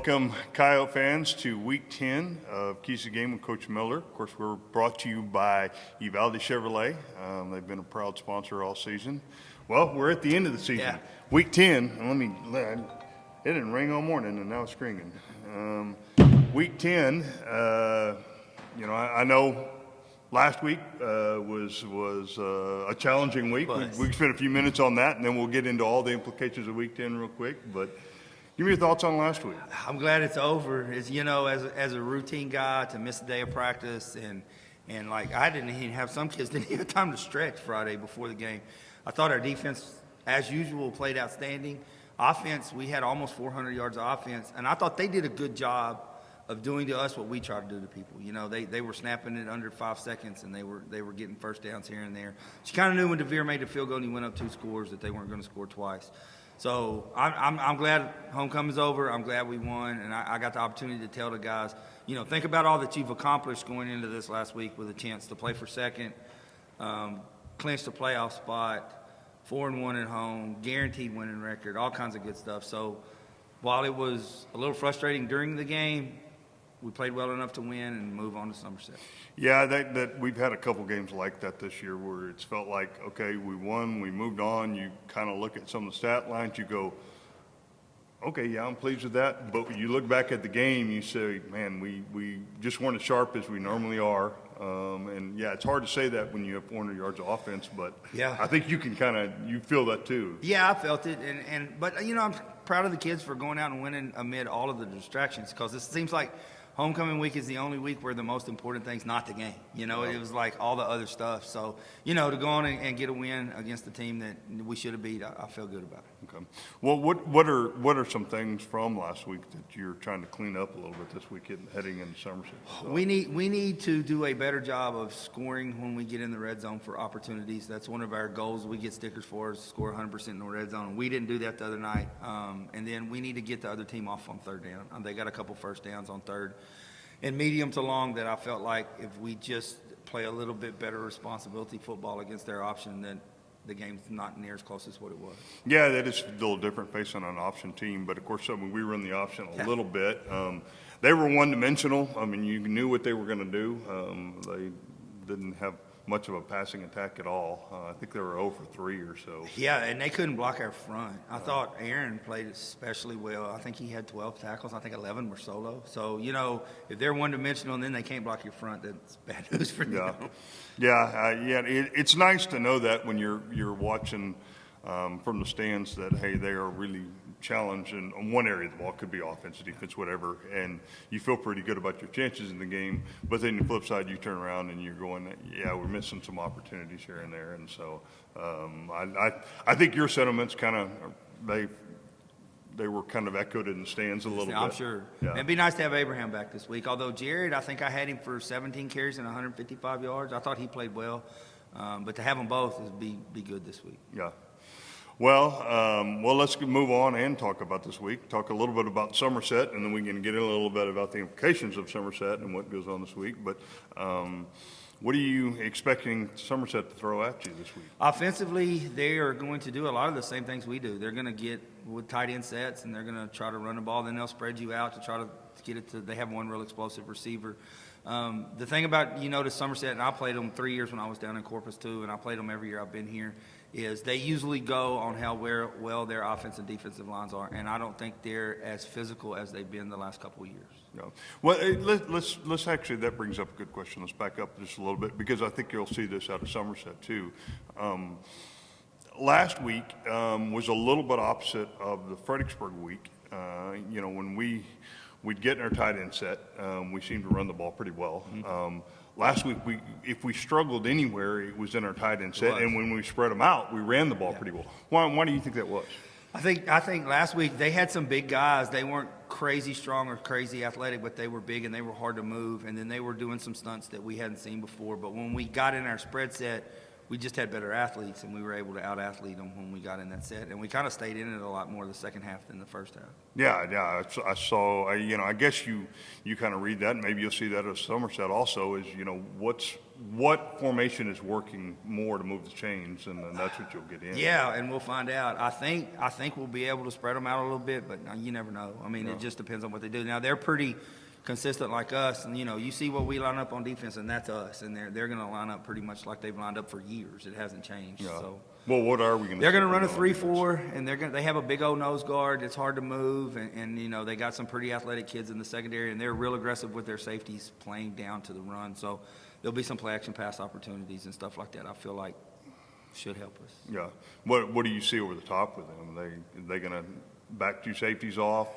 Welcome, Coyote fans, to Week 10 of Keys to the Game with Coach Miller. Of course, we're brought to you by Uvalde Chevrolet. They've been a proud sponsor all season. Well, we're at the end of the season. Yeah. Week 10, it didn't ring all morning, and now it's ringing. Week 10, I know last week was a challenging week. We spent a few minutes on that, and then we'll get into all the implications of Week 10 real quick. But give me your thoughts on last week. I'm glad it's over. As a routine guy, to miss a day of practice and like I didn't even have some kids didn't even have time to stretch Friday before the game. I thought our defense, as usual, played outstanding. Offense, we had almost 400 yards of offense, and I thought they did a good job of doing to us what we try to do to people. You know, they were snapping it under 5 seconds, and they were getting first downs here and there. So you kind of knew when DeVere made the field goal and he went up 2 scores that they weren't going to score twice. So I'm glad homecoming's over. I'm glad we won, and I got the opportunity to tell the guys, think about all that you've accomplished going into this last week with a chance to play for second, clinch the playoff spot, 4-1 at home, guaranteed winning record, all kinds of good stuff. So while it was a little frustrating during the game, we played well enough to win and move on to Somerset. Yeah, that we've had a couple games like that this year where it's felt like, okay, we won, we moved on. You kind of look at some of the stat lines, you go, okay, yeah, I'm pleased with that. But when you look back at the game, you say, man, we just weren't as sharp as we normally are. And, yeah, it's hard to say that when you have 400 yards of offense, but yeah. I think you can you feel that too. Yeah, I felt it. But I'm proud of the kids for going out and winning amid all of the distractions, because it seems like homecoming week is the only week where the most important thing's not the game. It was like all the other stuff. So, to go on and get a win against the team that we should have beat, I feel good about it. Okay. Well, what are some things from last week that you're trying to clean up a little bit this week heading into Somerset? So. We need to do a better job of scoring when we get in the red zone for opportunities. That's one of our goals we get stickers for, is score 100% in the red zone. We didn't do that the other night. And then we need to get the other team off on third down. They got a couple first downs on third and medium to long that I felt like if we just play a little bit better responsibility football against their option, then the game's not near as close as what it was. Yeah, that is a little different facing an option team. But, of course, we run the option a little bit. They were one-dimensional. I mean, you knew what they were going to do. They didn't have much of a passing attack at all. I think they were 0 for 3 or so. Yeah, and they couldn't block our front. I thought Aaron played especially well. I think he had 12 tackles. I think 11 were solo. So, if they're one-dimensional and then they can't block your front, that's bad news for them. It's nice to know that when you're watching from the stands that, hey, they are really challenged in one area of the ball. Could be offense, defense, whatever, and you feel pretty good about your chances in the game. But then the flip side, you turn around and you're going, yeah, we're missing some opportunities here and there. And so I think your sentiments kind of they were kind of echoed in the stands a little bit. I'm sure. Yeah. It'd be nice to have Abraham back this week. Although Jared, I think I had him for 17 carries and 155 yards. I thought he played well. But to have them both would be good this week. Yeah. Well, let's move on and talk about this week. Talk a little bit about Somerset, and then we can get in a little bit about the implications of Somerset and what goes on this week. But what are you expecting Somerset to throw at you this week? Offensively, they are going to do a lot of the same things we do. They're going to get with tight end sets, and they're going to try to run the ball. Then they'll spread you out to try to get it to – they have one real explosive receiver. The thing about, to Somerset, and I played them 3 years when I was down in Corpus too, and I played them every year I've been here, is they usually go on how well their offensive and defensive lines are, and I don't think they're as physical as they've been the last couple of years. Yeah. Well, let's actually, that brings up a good question. Let's back up just a little bit, because I think you'll see this out of Somerset too. Last week was a little bit opposite of the Fredericksburg week. When we'd get in our tight end set, we seemed to run the ball pretty well. Mm-hmm. Last week, if we struggled anywhere, it was in our tight end set, and when we spread them out, we ran the ball pretty well. Why do you think that was? I think last week they had some big guys. They weren't crazy strong or crazy athletic, but they were big and they were hard to move, and then they were doing some stunts that we hadn't seen before. But when we got in our spread set, we just had better athletes, and we were able to out-athlete them when we got in that set. And we kind of stayed in it a lot more the second half than the first half. Yeah, I saw, I guess you kind of read that, and maybe you'll see that at Somerset also, is, what formation is working more to move the chains, and then that's what you'll get in. Yeah, and we'll find out. I think we'll be able to spread them out a little bit, but you never know. I mean, it just depends on what they do. Now they're pretty consistent like us, and you see what we line up on defense, and that's us, and they're going to line up pretty much like they've lined up for years. It hasn't changed. Yeah. So Well, what are we going to? they're going to run a 3-4, and they have a big old nose guard. It's hard to move, and they got some pretty athletic kids in the secondary, and they're real aggressive with their safeties playing down to the run. So there'll be some play action pass opportunities and stuff like that. I feel like should help us. Yeah. What do you see over the top with them? They going to back two safeties off?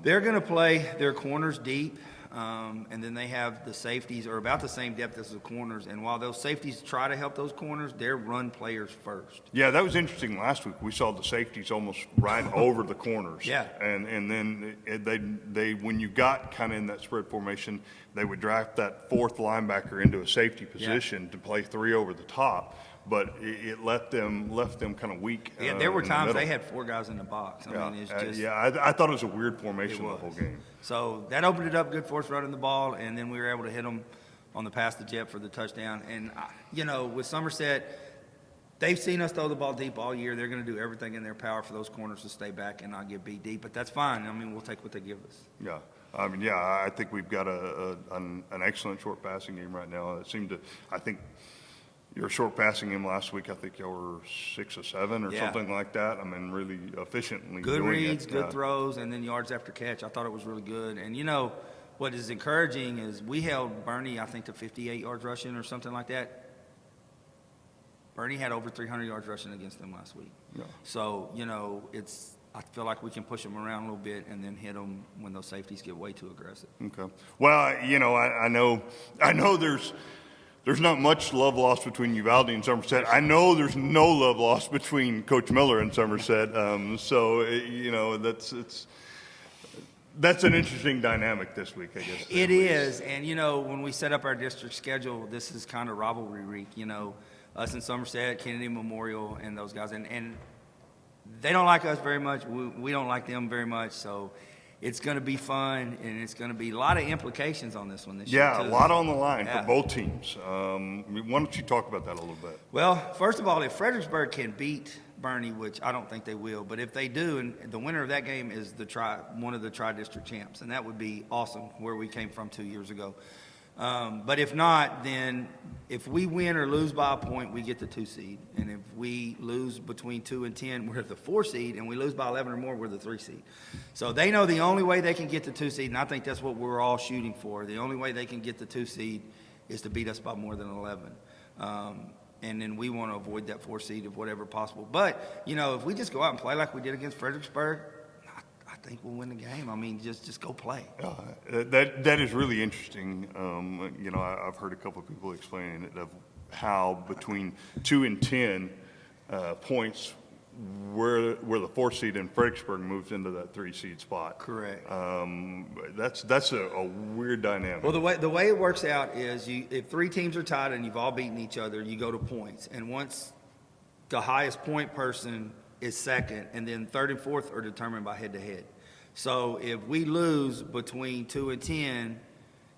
They're going to play their corners deep, and then they have the safeties are about the same depth as the corners. And while those safeties try to help those corners, they're run players first. Yeah, that was interesting last week. We saw the safeties almost right over the corners. Yeah. And then they when you got kind of in that spread formation, they would draft that fourth linebacker into a safety position to play three over the top. But it left them kind of weak. Yeah, there were in the times middle. they had 4 guys in the box. I mean, it's just I thought it was a weird it formation the was. whole game. So that opened it up good for us running the ball, and then we were able to hit them on the pass to Jet for the touchdown. And with Somerset, they've seen us throw the ball deep all year. They're going to do everything in their power for those corners to stay back and not get beat deep. But that's fine. I mean, we'll take what they give us. Yeah. I mean, yeah, I think we've got an excellent short passing game right now. I think your short passing game last week, I think y'all were 6 or 7 or something like that. I mean, really efficiently Good doing reads, it. good throws, and then yards after catch. I thought it was really good. And, what is encouraging is we held Bernie, I think, to 58 yards rushing or something like that. Bernie had over 300 yards rushing against them last week. Yeah. So, I feel like we can push them around a little bit and then hit them when those safeties get way too aggressive. Okay. Well, I know there's not much love lost between Uvalde and Somerset. I know there's no love lost between Coach Miller and Somerset. That's an interesting dynamic this week, I guess. It is, and when we set up our district schedule, this is kind of rivalry week. Us and Somerset, Kennedy Memorial, and those guys, and they don't like us very much. We don't like them very much. So it's going to be fun, and it's going to be a lot of implications on this one this year. Yeah, too. a lot on the line Yeah. for both teams. Why don't you talk about that a little bit? Well, first of all, if Fredericksburg can beat Bernie, which I don't think they will, but if they do, and the winner of that game is one of the tri-district champs, and that would be awesome, where we came from 2 years ago. But if not, then if we win or lose by a point, we get the 2 seed. And if we lose between 2 and 10, we're the 4 seed. And we lose by 11 or more, we're the 3 seed. So they know the only way they can get the 2 seed, and I think that's what we're all shooting for. The only way they can get the 2 seed is to beat us by more than 11. And then we want to avoid that 4 seed if whatever possible. But, if we just go out and play like we did against Fredericksburg, I think we'll win the game. I mean, just go play. That is really interesting. I've heard a couple of people explaining it of how between 2 and 10 points, where the 4 seed in Fredericksburg moves into that 3 seed spot. Correct. That's a weird dynamic. Well, the way it works out is if 3 teams are tied and you've all beaten each other, you go to points. And once the highest point person is second, and then 3rd and 4th are determined by head-to-head. So if we lose between 2 and 10,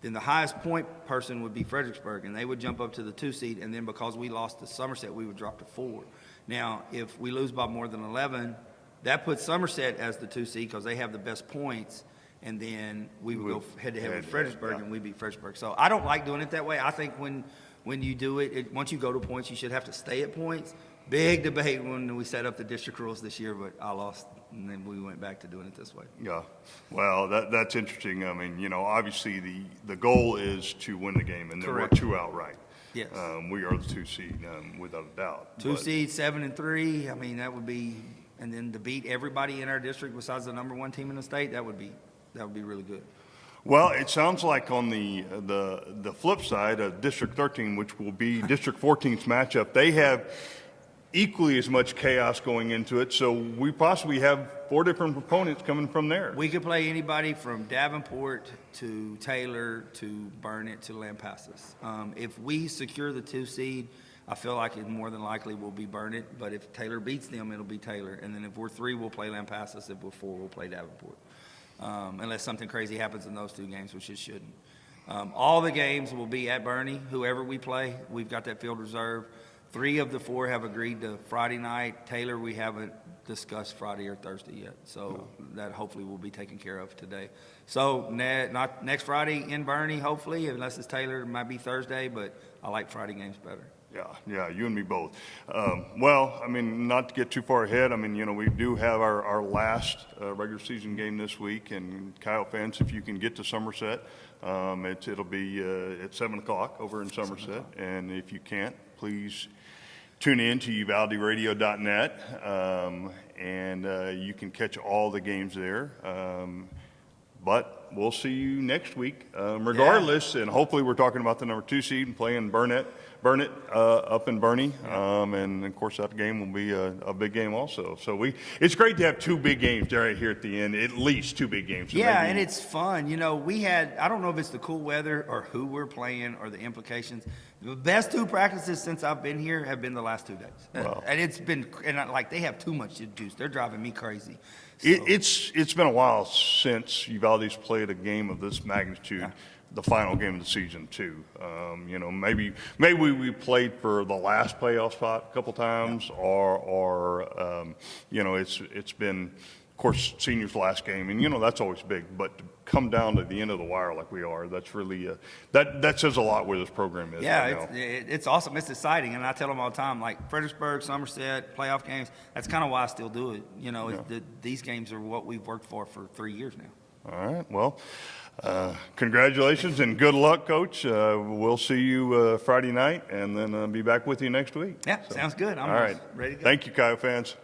then the highest point person would be Fredericksburg, and they would jump up to the 2 seed, and then because we lost to Somerset, we would drop to 4. Now, if we lose by more than 11, that puts Somerset as the 2 seed because they have the best points, and then we would go head-to-head with Fredericksburg, and we beat Fredericksburg. So I don't like doing it that way. I think when you do it, once you go to points, you should have to stay at points. Big debate when we set up the district rules this year, but I lost, and then we went back to doing it this way. Yeah. Well, that's interesting. I mean, obviously the goal is to win the game, and then we're Correct. 2 outright. Yes. We are the 2 seed, without a doubt. 2 seed, 7 and 3. I mean, that would be, and then to beat everybody in our district besides the number 1 team in the state, that would be really good. Well, it sounds like on the flip side of District 13, which will be District 14's matchup, they have equally as much chaos going into it. So we possibly have 4 different opponents coming from there. We could play anybody from Davenport to Taylor to Burnett to Lampasas. If we secure the 2 seed, I feel like it more than likely will be Burnett. But if Taylor beats them, it'll be Taylor. And then if we're 3, we'll play Lampasas. If we're 4, we'll play Davenport. Unless something crazy happens in those 2 games, which it shouldn't. All the games will be at Bernie, whoever we play. We've got that field reserved. 3 of the 4 have agreed to Friday night. Taylor, we haven't discussed Friday or Thursday yet, so that hopefully will be taken care of today. So not next Friday in Bernie, hopefully, unless it's Taylor, it might be Thursday, but I like Friday games better. Yeah, you and me both. Well, I mean, not to get too far ahead, I mean, you know, we do have our last regular season game this week, and Kyle fans, if you can get to Somerset, it'll be at 7 o'clock over in Somerset, and if you can't, please tune in to UvaldeRadio.net, and you can catch all the games there. But we'll see you next week, regardless, and hopefully we're talking about the number 2 seed and playing Burnett up in Bernie, and of course that game will be a big game also. So it's great to have 2 big games right here at the end, at least 2 big games. Yeah, and it's fun. You know, I don't know if it's the cool weather or who we're playing or the implications. The best 2 practices since I've been here have been the last 2 days. Wow. And it's been, like they have too much juice. They're driving me crazy. So, It's been a while since Uvalde's played a game of this magnitude. Yeah. The final game of the season too. You know, maybe we played for the last playoff spot a couple times, or you know, it's been, of course, seniors' last game, and you know that's always big. But to come down to the end of the wire like we are, that's really that says a lot where this program is. yeah, right now. it's awesome. It's exciting, and I tell them all the time, like Fredericksburg, Somerset, playoff games. That's kind of why I still do it. You know, these games are what we've worked for 3 years now. All right. Well, congratulations and good luck, Coach. We'll see you Friday night, and then be back with you next week. Yeah, sounds good. I'm all right. ready to go. Thank you, Kyle fans.